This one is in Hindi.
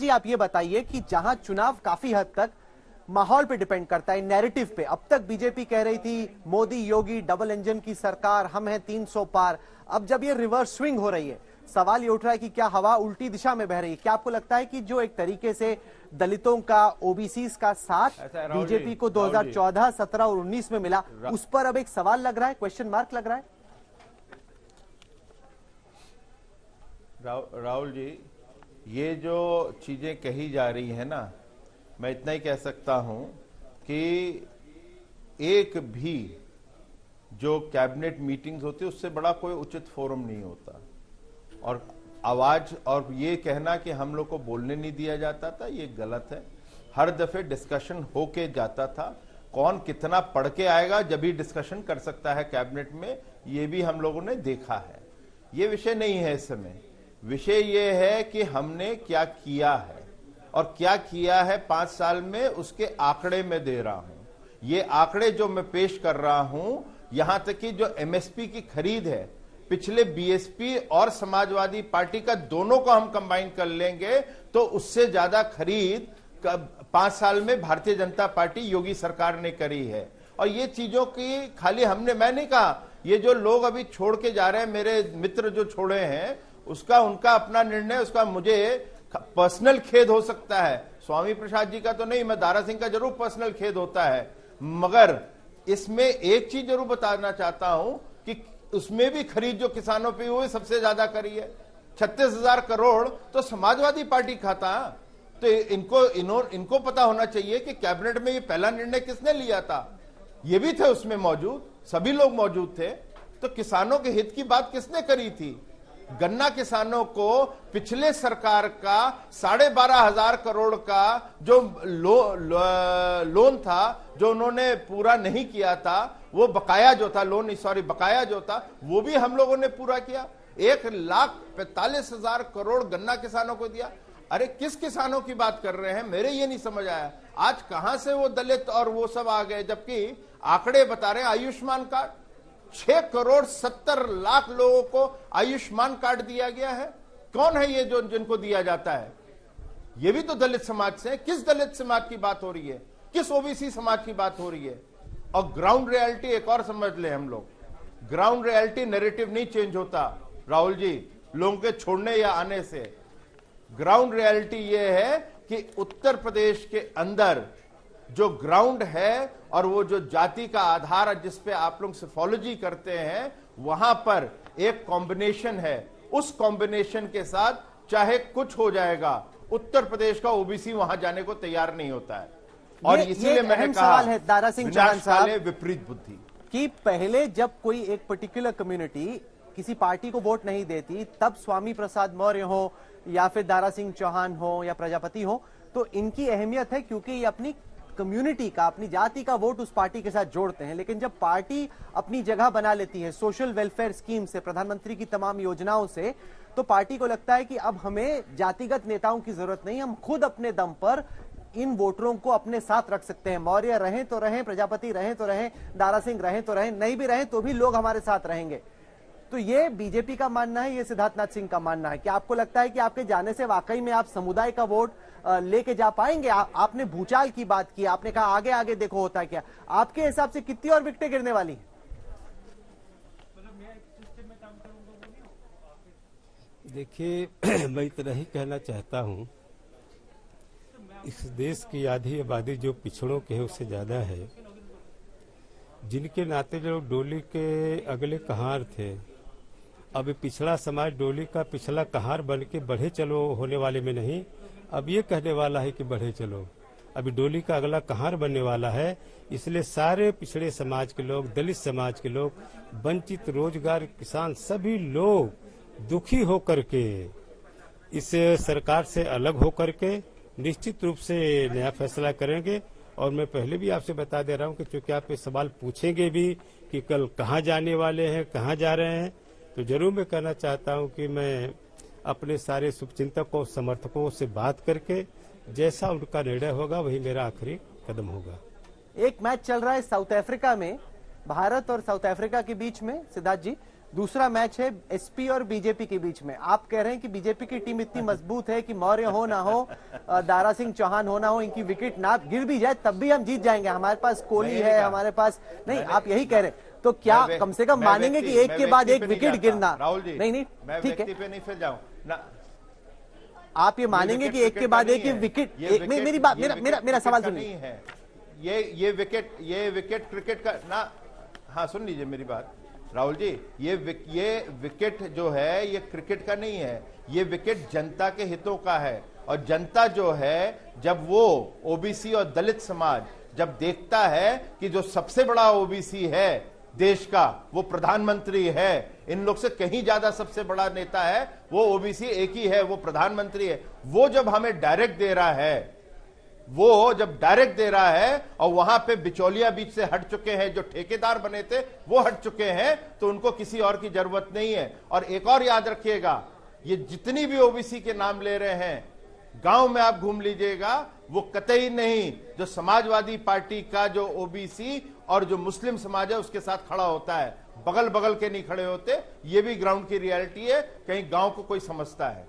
जी आप ये बताइए कि जहां चुनाव काफी हद तक माहौल पे डिपेंड करता है, नैरेटिव पे, अब तक बीजेपी कह रही थी मोदी योगी डबल इंजन की सरकार, हम हैं 300 पार। अब जब ये रिवर्स स्विंग हो रही है, सवाल ये उठ रहा है कि क्या हवा उल्टी दिशा में बह रही है? क्या आपको लगता है कि जो एक तरीके से दलितों का, ओबीसीज का साथ बीजेपी को 2014, 17 और 19 में मिला, उस पर अब एक सवाल लग रहा है, क्वेश्चन मार्क लग रहा है? राहुल जी, ये जो चीजें कही जा रही है ना, मैं इतना ही कह सकता हूं कि एक भी जो कैबिनेट मीटिंग्स होती है उससे बड़ा कोई उचित फोरम नहीं होता। और आवाज और ये कहना कि हम लोग को बोलने नहीं दिया जाता था, ये गलत है। हर दफे डिस्कशन होके जाता था। कौन कितना पढ़ के आएगा जब भी डिस्कशन कर सकता है कैबिनेट में, ये भी हम लोगों ने देखा है। ये विषय नहीं है इस समय। विषय ये है कि हमने क्या किया है और क्या किया है 5 साल में, उसके आंकड़े में दे रहा हूं। ये आंकड़े जो मैं पेश कर रहा हूं, यहां तक कि जो एमएसपी की खरीद है, पिछले बीएसपी और समाजवादी पार्टी का दोनों को हम कंबाइन कर लेंगे तो उससे ज्यादा खरीद 5 साल में भारतीय जनता पार्टी योगी सरकार ने करी है। और ये चीजों की खाली मैं नहीं कहा, ये जो लोग अभी छोड़ के जा रहे हैं, मेरे मित्र जो छोड़े हैं, उसका उनका अपना निर्णय, उसका मुझे पर्सनल खेद हो सकता है। स्वामी प्रसाद जी का तो नहीं, मैं दारा सिंह का जरूर पर्सनल खेद होता है। मगर इसमें एक चीज जरूर बताना चाहता हूं कि उसमें भी खरीद जो किसानों पे हुई सबसे ज्यादा करी है। 36,000 करोड़ तो समाजवादी पार्टी खाता। तो इनको पता होना चाहिए कि कैबिनेट में ये पहला निर्णय किसने लिया था। ये भी थे उसमें मौजूद, सभी लोग मौजूद थे। तो किसानों के हित की बात किसने करी थी? गन्ना किसानों को पिछले सरकार का 12,500 करोड़ का जो लोन था, जो उन्होंने पूरा नहीं किया था, वो बकाया जो था, बकाया जो था, वो भी हम लोगों ने पूरा किया। 1,45,000 करोड़ गन्ना किसानों को दिया। अरे किस किसानों की बात कर रहे हैं? मेरे ये नहीं समझ आया। आज कहां से वो दलित और वो सब आ गए, जबकि आंकड़े बता रहे हैं आयुष्मान कार्ड 6,70,00,000 लोगों को आयुष्मान कार्ड दिया गया है। कौन है ये जो जिनको दिया जाता है? ये भी तो दलित समाज से है। किस दलित समाज की बात हो रही है? किस ओबीसी समाज की बात हो रही है? और ग्राउंड रियलिटी एक और समझ ले हम लोग, ग्राउंड रियलिटी नैरेटिव नहीं चेंज होता राहुल जी लोगों के छोड़ने या आने से। ग्राउंड रियलिटी ये है कि उत्तर प्रदेश के अंदर जो ग्राउंड है और वो जो जाति का आधार है जिस पे आप लोग सिफोलॉजी करते हैं, वहां पर एक कॉम्बिनेशन है। उस कॉम्बिनेशन के साथ चाहे कुछ हो जाएगा, उत्तर प्रदेश का ओबीसी वहां जाने को तैयार नहीं होता है। और इसीलिए मैंने कहा है दारा सिंह चौहान साहब, विपरीत बुद्धि कि पहले जब कोई एक पर्टिकुलर कम्युनिटी किसी पार्टी को वोट नहीं देती, तब स्वामी प्रसाद मौर्य हो या फिर दारा सिंह चौहान हो या प्रजापति हो, तो इनकी अहमियत है क्योंकि ये अपनी कम्युनिटी का, अपनी जाति का वोट उस पार्टी के साथ जोड़ते हैं। लेकिन जब पार्टी अपनी जगह बना लेती है सोशल वेलफेयर स्कीम से, प्रधानमंत्री की तमाम योजनाओं से, तो पार्टी को लगता है कि अब हमें जातिगत नेताओं की जरूरत नहीं, हम खुद अपने दम पर इन वोटरों को अपने साथ रख सकते हैं। मौर्य रहें तो रहें, प्रजापति रहें तो रहें, दारा सिंह रहें तो रहें, नहीं भी रहें तो भी लोग हमारे साथ रहेंगे। तो ये बीजेपी का मानना है, ये सिद्धार्थनाथ सिंह का मानना है। क्या आपको लगता है कि आपके जाने से वाकई में आप समुदाय का वोट लेके जा पाएंगे? आपने भूचाल की बात की, आपने कहा आगे आगे देखो होता है क्या। आपके हिसाब से कितनी और विकेटें गिरने वाली हैं? देखिए मैं इतना ही कहना चाहता हूं, इस देश की आधी आबादी जो पिछड़ों के है उससे ज्यादा है, जिनके नाते जो डोली के अगले कहार थे। अब पिछड़ा समाज डोली का पिछला कहार बन के बढ़े चलो होने वाले में नहीं, अब ये कहने वाला है कि बढ़े चलो। अभी डोली का अगला कहार बनने वाला है। इसलिए सारे पिछड़े समाज के लोग, दलित समाज के लोग, वंचित, रोजगार, किसान, सभी लोग दुखी होकर के इस सरकार से अलग होकर के निश्चित रूप से नया फैसला करेंगे। और मैं पहले भी आपसे बता दे रहा हूं कि चूंकि आप ये सवाल पूछेंगे भी कि कल कहां जाने वाले हैं, कहां जा रहे हैं, तो जरूर मैं कहना चाहता हूं कि मैं अपने सारे शुभचिंतकों, समर्थकों से बात करके जैसा उनका निर्णय होगा वही मेरा आखिरी कदम होगा। एक मैच चल रहा है साउथ अफ्रीका में, भारत और साउथ अफ्रीका के बीच में, सिद्धार्थ जी, दूसरा मैच है एसपी और बीजेपी के बीच में। आप कह रहे हैं कि बीजेपी की टीम इतनी मजबूत है कि मौर्य हो ना हो, दारा सिंह चौहान हो ना हो, इनकी विकेट ना गिर भी जाए तब भी हम जीत जाएंगे, हमारे पास कोहली है, हमारे पास नहीं। आप यही कह रहे हैं तो क्या कम से कम मानेंगे कि एक के बाद एक विकेट गिरना? राहुल जी, नहीं मैं ठीक है, व्यक्ति पे नहीं फिर जाऊं ना। आप ये मानेंगे कि एक के बाद एक विकेट? मेरी बात, मेरा सवाल सुनिए। ये विकेट क्रिकेट का ना, हाँ सुन लीजिए मेरी बात राहुल जी, ये विकेट जो है ये क्रिकेट का नहीं है, ये विकेट जनता के हितों का है। और जनता जो है, जब वो ओबीसी और दलित समाज जब देखता है कि जो सबसे बड़ा ओबीसी है देश का वो प्रधानमंत्री है, इन लोग से कहीं ज्यादा सबसे बड़ा नेता है वो ओबीसी एक ही है, वो प्रधानमंत्री है, वो जब हमें डायरेक्ट दे रहा है, वो जब डायरेक्ट दे रहा है और वहां पे बिचौलिया बीच से हट चुके हैं, जो ठेकेदार बने थे वो हट चुके हैं, तो उनको किसी और की जरूरत नहीं है। और एक और याद रखिएगा, ये जितनी भी ओबीसी के नाम ले रहे हैं, गांव में आप घूम लीजिएगा, वो कतई नहीं जो समाजवादी पार्टी का जो ओबीसी और जो मुस्लिम समाज है उसके साथ खड़ा होता है, बगल बगल के नहीं खड़े होते। ये भी ग्राउंड की रियलिटी है, कहीं गांव को कोई समझता है।